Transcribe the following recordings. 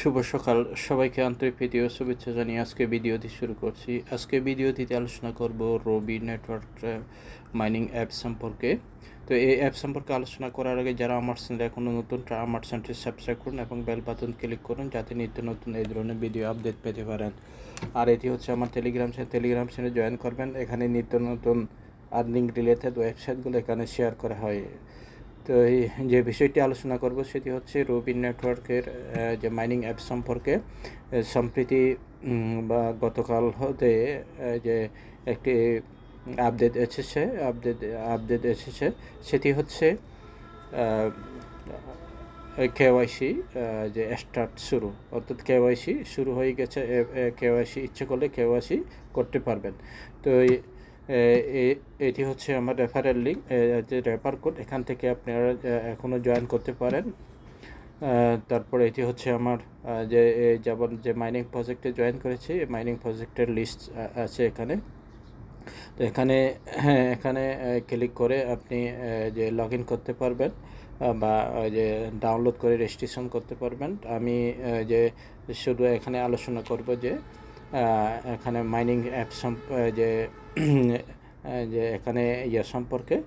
শুভ সকাল সবাইকে আন্তরিক প্রীতি ও শুভেচ্ছা জানিয়ে আজকে ভিডিওটি শুরু করছি। আজকে ভিডিওটিতে আলোচনা করব রবি নেটওয়ার্ক মাইনিং অ্যাপ সম্পর্কে। তো এই অ্যাপ সম্পর্কে আলোচনা করার আগে যারা আমার চ্যানেলে এখনও নতুন আমার চ্যানেলটি সাবস্ক্রাইব করুন এবং বেল বাটন ক্লিক করুন যাতে নিত্য নতুন এই ধরনের ভিডিও আপডেট পেতে পারেন। আর এটি হচ্ছে আমার টেলিগ্রাম চ্যানেলে জয়েন করবেন। এখানে নিত্য নতুন আর্নিং রিলেটেড ওয়েবসাইটগুলো এখানে শেয়ার করা হয়। তো এই যে বিষয়টি আলোচনা করব সেটি হচ্ছে রবি নেটওয়ার্কের যে মাইনিং অ্যাপ সম্পর্কে। সম্প্রতি বা গতকাল হতে যে একটি আপডেট এসেছে সেটি হচ্ছে কেওয়াইসি যে স্টার্ট শুরু, অর্থাৎ কেওয়াইসি শুরু হয়ে গেছে। কেওয়াইসি ইচ্ছে করলে কেওয়াইসি করতে পারবেন। তো এটি হচ্ছে আমার রেফারেল লিঙ্ক, যে রেফার কোড, এখান থেকে আপনারা এখনও জয়েন করতে পারেন। তারপরে এটি হচ্ছে আমার যে মাইনিং প্রজেক্টে জয়েন করেছি, মাইনিং প্রজেক্টের লিস্ট আছে এখানে। তো এখানে ক্লিক করে আপনি যে লগ ইন করতে পারবেন বা যে ডাউনলোড করে রেজিস্ট্রেশন করতে পারবেন। আমি যে শুধু এখানে আলোচনা করব যে এখানে মাইনিং অ্যাপ যে এখানে সম্পর্কে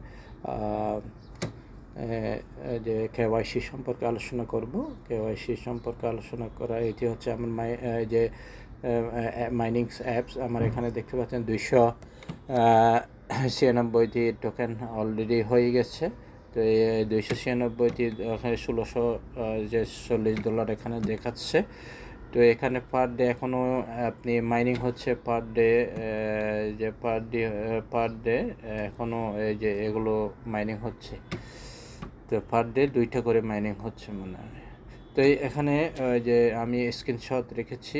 যে কেওয়াইসি সম্পর্কে আলোচনা করব। কেওয়াইসি সম্পর্কে আলোচনা করা এটি হচ্ছে আমার যে মাইনিং অ্যাপস। আমার এখানে দেখতে পাচ্ছেন 296টি টোকেন অলরেডি হয়ে গেছে। তো এই 296টি এখানে $1640 এখানে দেখাচ্ছে। তো এখানে পার ডে এখনও আপনি মাইনিং হচ্ছে পার ডে এখনও এই যে এগুলো মাইনিং হচ্ছে। তো পার ডে 2টা করে মাইনিং হচ্ছে মনে হয়। তো এখানে যে আমি স্ক্রিনশট রেখেছি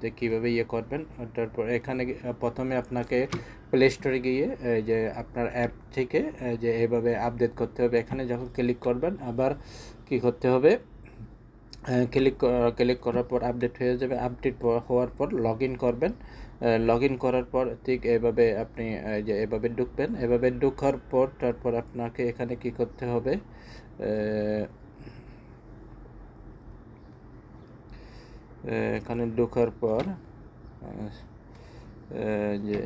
যে কীভাবে করবেন। তারপর এখানে প্রথমে আপনাকে প্লে স্টোরে গিয়ে যে আপনার অ্যাপ থেকে যে এভাবে আপডেট করতে হবে। এখানে যখন ক্লিক করবেন আবার কি করতে হবে, ক্লিক করার পর আপডেট হয়ে যাবে। আপডেট হওয়ার পর লগ ইন করবেন। লগ ইন করার পর ঠিক এভাবে আপনি যে এভাবে ঢুকবেন। এভাবে ঢোকার পর তারপর আপনাকে এখানে কি করতে হবে, এখানে ঢোকার পর যে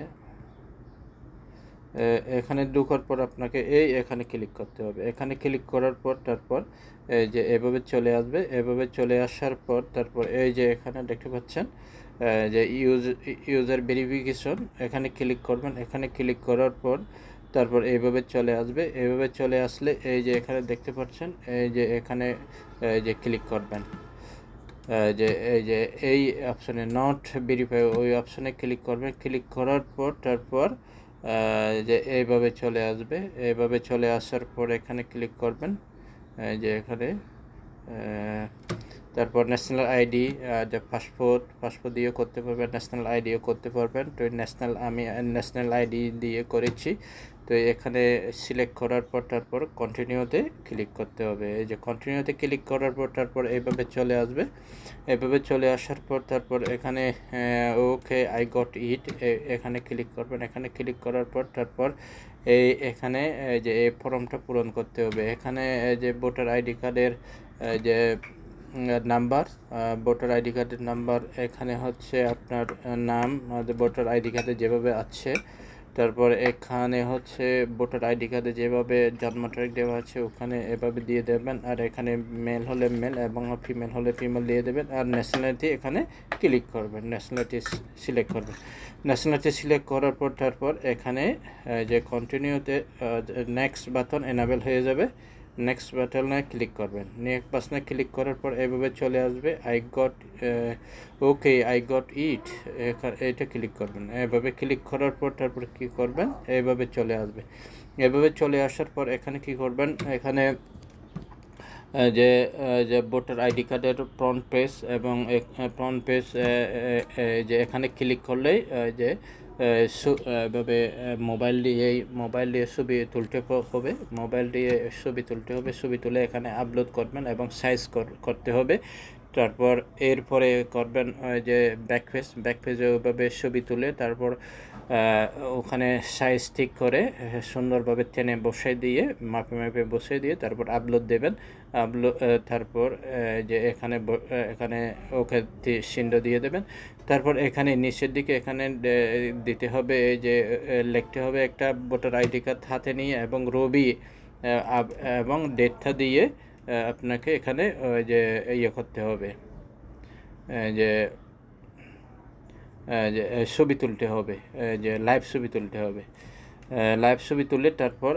এখানে ঢোকার পর আপনাকে এখানে ক্লিক করতে হবে। এখানে ক্লিক করার পর তারপর এই যে এভাবে চলে আসবে। এভাবে চলে আসার পর তারপর এই যে এখানে দেখতে পাচ্ছেন যে ইউজার ভেরিফিকেশন, এখানে ক্লিক করবেন। এখানে ক্লিক করার পর তারপর এইভাবে চলে আসবে। এইভাবে চলে আসলে এই যে এখানে দেখতে পাচ্ছেন এই যে এখানে যে ক্লিক করবেন। এই অপশানে নট ভেরিফাই, ওই অপশানে ক্লিক করবেন। ক্লিক করার পর তারপর যে এইভাবে চলে আসবে। এইভাবে চলে আসার পর এখানে ক্লিক করবেন। যে এখানে তারপর ন্যাশনাল আইডি, যে পাসপোর্ট দিয়েও করতে পারবেন, ন্যাশনাল আইডিও করতে পারবেন। তো আমি ন্যাশনাল আইডি দিয়ে করেছি। তো এখানে সিলেক্ট করার পর তারপর কন্টিনিউতে ক্লিক করতে হবে। এই যে কন্টিনিউতে ক্লিক করার পর তারপর এইভাবে চলে আসবে। এভাবে চলে আসার পর তারপর এখানে ওকে আই গট ইট, এখানে ক্লিক করবেন। এখানে ক্লিক করার পর তারপর এখানে যে এই ফর্মটা পূরণ করতে হবে। এখানে যে ভোটার আইডি কার্ডের যে নাম্বার, ভোটার আইডি কার্ডের নাম্বার এখানে হচ্ছে আপনার নাম, ভোটার আইডি কার্ডে যেভাবে আছে। তারপর এখানে হচ্ছে ভোটার আইডি কার্ডে যেভাবে জন্ম তারিখ দেওয়া আছে ওখানে এভাবে দিয়ে দেবেন। আর এখানে মেল হলে মেল এবং ফিমেল হলে ফিমেল দিয়ে দেবেন। আর ন্যাশনালিটি এখানে ক্লিক করবেন, ন্যাশনালিটি সিলেক্ট করবেন। ন্যাশনালিটি সিলেক্ট করার পর তারপর এখানে যে কন্টিনিউতে নেক্সট বাটন এনাবেল হয়ে যাবে। নেক্সট বাটনে ক্লিক করবেন। নেক্সট বাটনে ক্লিক করার পর এভাবে চলে আসবে আই গট ইট, এটা ক্লিক করবেন। এভাবে ক্লিক করার পর তারপর কী করবেন, এইভাবে চলে আসবে। এভাবে চলে আসার পর এখানে কি করবেন, এখানে যে ভোটার আইডি কার্ডের ফ্রন্ট পেজ এবং ফ্রন্ট পেজ যে এখানে ক্লিক করলেই যে এভাবে মোবাইল দিয়ে ছবি তুলতে হবে। ছবি তুলে এখানে আপলোড করবেন এবং সাইজ করতে হবে তারপর এরপরে করবেন যে ব্যাক পেজে ওইভাবে ছবি তুলে তারপর ওখানে সাইজ ঠিক করে সুন্দরভাবে টেনে বসাই দিয়ে মাপে বসিয়ে দিয়ে তারপর আপলোড দেবেন। তারপর যে এখানে ওকে চিহ্ন দিয়ে দেবেন। তারপর এখানে নিচের দিকে এখানে দিতে হবে যে লিখতে হবে একটা ভোটার আইডি কার্ড হাতে নিয়ে এবং রবি এবং ডেটটা দিয়ে আপনাকে এখানে যে ইয়ে করতে হবে, যে যে ছবি তুলতে হবে, যে লাইভ ছবি তুলতে হবে। লাইভ ছবি তুলে তারপর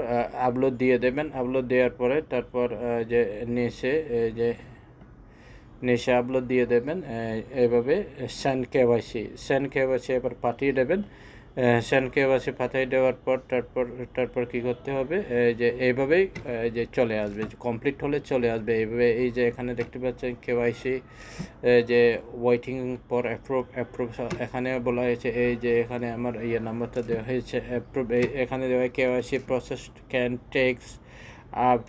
আপলোড দিয়ে দেবেন। আপলোড দেওয়ার পরে তারপর যে যে নিচে আপলোড দিয়ে দেবেন। এভাবে সেন্ড কেওয়াইসি এবার পাঠিয়ে দেবেন। সেন্ড কেওয়াইসি পাঠিয়ে দেওয়ার পর তারপর কী করতে হবে, যে এইভাবেই যে চলে আসবে, কমপ্লিট হলে চলে আসবে এইভাবে। এই যে এখানে দেখতে পাচ্ছেন কেওয়াইসি যে ওয়েটিং ফর অ্যাপ্রুভ এখানে বলা হয়েছে। এই যে এখানে আমার নাম্বারটা দেওয়া হয়েছে অ্যাপ্রুভ, এখানে দেওয়া KYC process can takes up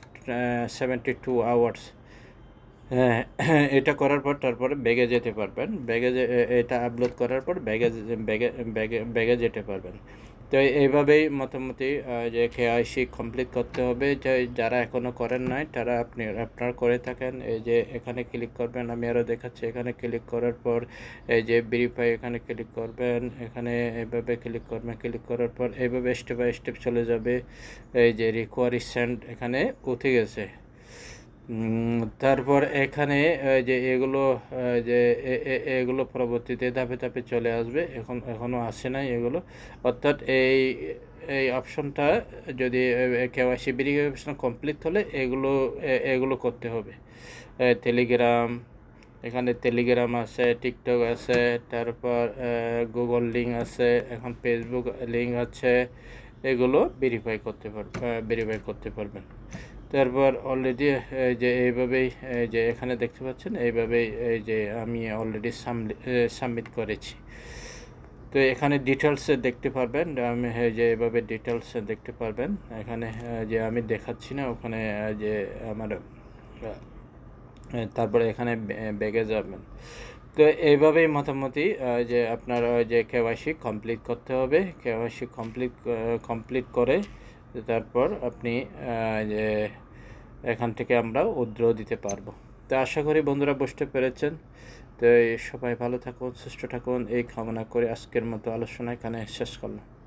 72 hours. হ্যাঁ, এটা করার পর তারপরে ব্যাগে যেতে পারবেন। এটা আপলোড করার পর ব্যাগে যেতে পারবেন। তো এইভাবেই মোটামুটি যে কেওয়াইসি কমপ্লিট করতে হবে। যারা এখনও করেন নাই তারা আপনার করে থাকেন, এই যে এখানে ক্লিক করবেন, আমি আরও দেখাচ্ছি। এখানে ক্লিক করার পর এই যে ভেরিফাই এখানে ক্লিক করবেন, এখানে এইভাবে ক্লিক করবেন। ক্লিক করার পর এইভাবে স্টেপ বাই স্টেপ চলে যাবে। এই যে রিকোয়ারি সেন্ড এখানে উঠে গেছে। তারপর এখানে যে এগুলো পরবর্তীতে ধাপে চলে আসবে। এখনও আসে নাই এগুলো, অর্থাৎ এই অপশনটা যদি কেওয়াইসি ভেরিফিকেশন কমপ্লিট হলে এগুলো করতে হবে। টেলিগ্রাম, এখানে টেলিগ্রাম আছে, টিকটক আছে, তারপর গুগল লিঙ্ক আছে, এখন ফেসবুক লিঙ্ক আছে। এগুলো ভেরিফাই করতে পারবেন। তারপর অলরেডি যে এইভাবেই যে এখানে দেখতে পাচ্ছেন এইভাবেই এই যে আমি অলরেডি সাবমিট করেছি। তো এখানে ডিটেলসে দেখতে পারবেন, আমি যে এভাবে ডিটেলসে দেখতে পারবেন। এখানে যে আমি দেখাচ্ছি না, ওখানে যে আমার তারপরে এখানে ব্যাগে যাবেন। তো এইভাবেই মোটামুটি যে আপনার যে কেওয়াইসি কমপ্লিট করতে হবে। কেওয়াইসি কমপ্লিট করে তারপর আপনি যে এখান থেকে আমরা উইথড্র দিতে পারবো। তো আশা করি বন্ধুরা বুঝতে পেরেছেন। তো সবাই ভালো থাকুন, সুস্থ থাকুন এই কামনা করে আজকের মতো আলোচনা এখানে শেষ করলাম।